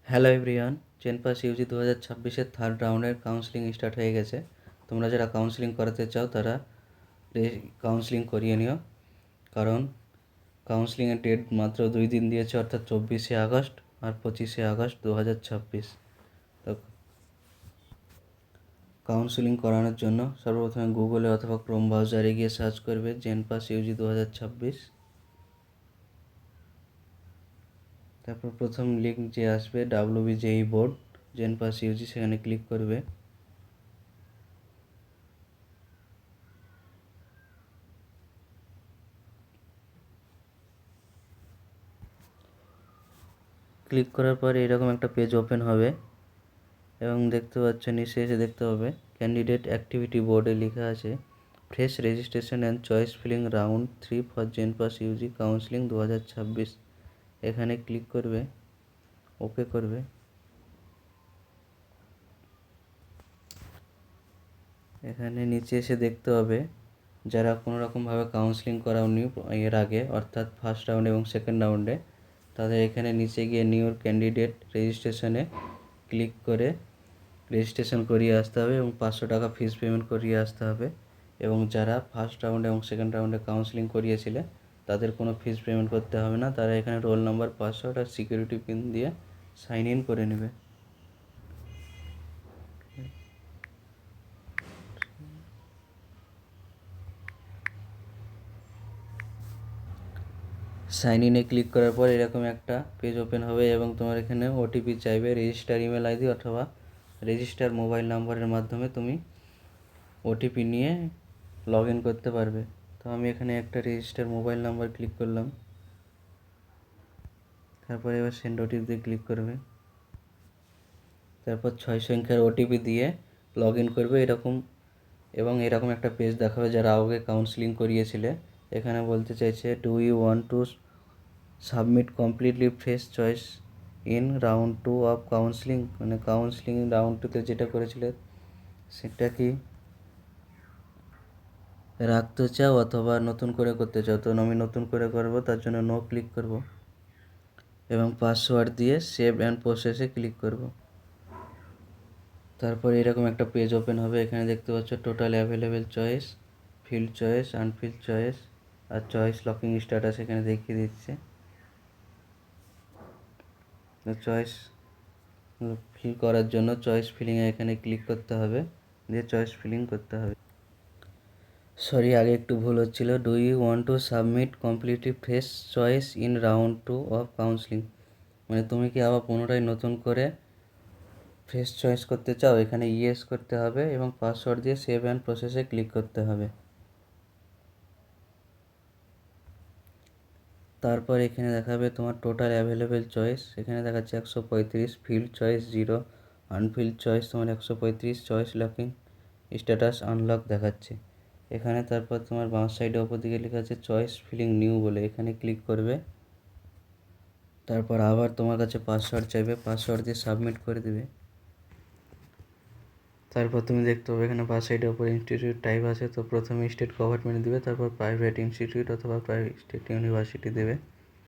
Hello everyone, চেনপাস Yuji 2026-এর third রাউন্ডের counselling start হয়ে গেছে। তোমরা যারা কাউন্সেলিং করাতে চাও তারা কাউন্সেলিং করিয়ে নিও, কারণ কাউন্সেলিংয়ের ডেট মাত্র 2 দিন দিয়েছে, অর্থাৎ 24শে আগস্ট আর 25শে আগস্ট 2026। তো কাউন্সেলিং করানোর জন্য সর্বপ্রথমে গুগলে অথবা ক্রোম ব্রাউজারে গিয়ে সার্চ করবে চেনপাস ইউজি 2026। তারপর প্রথম লিঙ্ক যে আসবে WBJE বোর্ড চেনপাস ইউজি, সেখানে ক্লিক করবে। ক্লিক করার পরে এরকম একটা পেজ ওপেন হবে এবং দেখতে পাচ্ছ নিচে এসে দেখতে হবে ক্যান্ডিডেট অ্যাক্টিভিটি বোর্ডে লেখা আছে fresh registration and choice filling round 3 for JENPAS UG counselling 2026। এখানে ক্লিক করবে, ওকে করবে। এখানে নিচে এসে দেখতে হবে যারা কোনো রকমভাবে কাউন্সেলিং করাওনি এর আগে, অর্থাৎ ফার্স্ট রাউন্ড এবং সেকেন্ড রাউন্ডে, তাদের এখানে নিচে গিয়ে নিউ ক্যান্ডিডেট রেজিস্ট্রেশনে ক্লিক করে রেজিস্ট্রেশন করিয়ে আসতে হবে এবং 500 টাকা ফিস পেমেন্ট করিয়ে আসতে হবে। এবং যারা ফার্স্ট রাউন্ডে এবং সেকেন্ড রাউন্ডে কাউন্সেলিং করিয়েছিলে তাদের কোনো ফিস পেমেন্ট করতে হবে না, তারা এখানে রোল নাম্বার, পাসওয়ার্ড আর সিকিউরিটি পিন দিয়ে সাইন ইন করে নেবে। সাইন ইনে ক্লিক করার পর এরকম একটা পেজ ওপেন হবে এবং তোমার এখানে ওটিপি চাইবে। রেজিস্টার ইমেল আইডি অথবা রেজিস্টার মোবাইল নাম্বারের মাধ্যমে তুমি ওটিপি নিয়ে লগ ইন করতে পারবে। তো আমি এখানে একটা রেজিস্টার মোবাইল নাম্বার ক্লিক করলাম, তারপরে এবার সেন্ড ওটিপি দিয়ে ক্লিক করবে। তারপর 6 সংখ্যার ওটিপি দিয়ে লগ ইন করবে এরকম, এবং এরকম একটা পেজ দেখাবে যারা আগে কাউন্সেলিং করিয়েছিলে। এখানে বলতে চাইছে do you want to submit completely fresh choice in round 2 of counselling, মানে কাউন্সেলিং রাউন্ড 2তে যেটা করেছিলে সেটা কি রাখতে চাও অথবা নতুন করে করতে চাও। তো আমি নতুন করে করব, তার জন্য নো ক্লিক করব এবং পাসওয়ার্ড দিয়ে সেভ অ্যান্ড প্রসেসে ক্লিক করব। তারপর এরকম একটা পেজ ওপেন হবে। এখানে দেখতে পাচ্ছ total available choice, filled choice, unfilled choice আর চয়েস লকিং স্ট্যাটাস এখানে দেখিয়ে দিচ্ছে। চয়েস ফিল করার জন্য চয়েস ফিলিংয়ে এখানে ক্লিক করতে হবে, দিয়ে চয়েস ফিলিং করতে হবে। সরি, আগে একটু ভুল হচ্ছিল। Do you want to submit completely fresh choice in round 2 of counselling, মানে তুমি কি আবার পুনরায় নতুন করে ফ্রেশ চয়েস করতে চাও। এখানে ইয়েস করতে হবে এবং পাসওয়ার্ড দিয়ে সেভ অ্যান্ড প্রসেসে ক্লিক করতে হবে। তারপর এখানে দেখাবে তোমার টোটাল অ্যাভেলেবেল চয়েস। এখানে দেখাচ্ছে 135, ফিল্ড চয়েস 0, আনফিল্ড চয়েস তোমার 135, চয়েস লকিং স্ট্যাটাস আনলক দেখাচ্ছে এখানে। তারপর তোমার বাঁ সাইডে ওপর দিকে লেখা আছে চয়েস ফিলিং নিউ বলে, এখানে ক্লিক করবে। তারপর আবার তোমার কাছে পাসওয়ার্ড চাইবে, পাসওয়ার্ড দিয়ে সাবমিট করে দেবে। তারপর তুমি দেখতে পাবে এখানে বাঁ সাইডে ওপর ইনস্টিটিউট টাইপ আছে, তো প্রথমে স্টেট গভর্নমেন্ট দেবে, তারপর প্রাইভেট ইনস্টিটিউট অথবা প্রাইভেট স্টেট ইউনিভার্সিটি দেবে।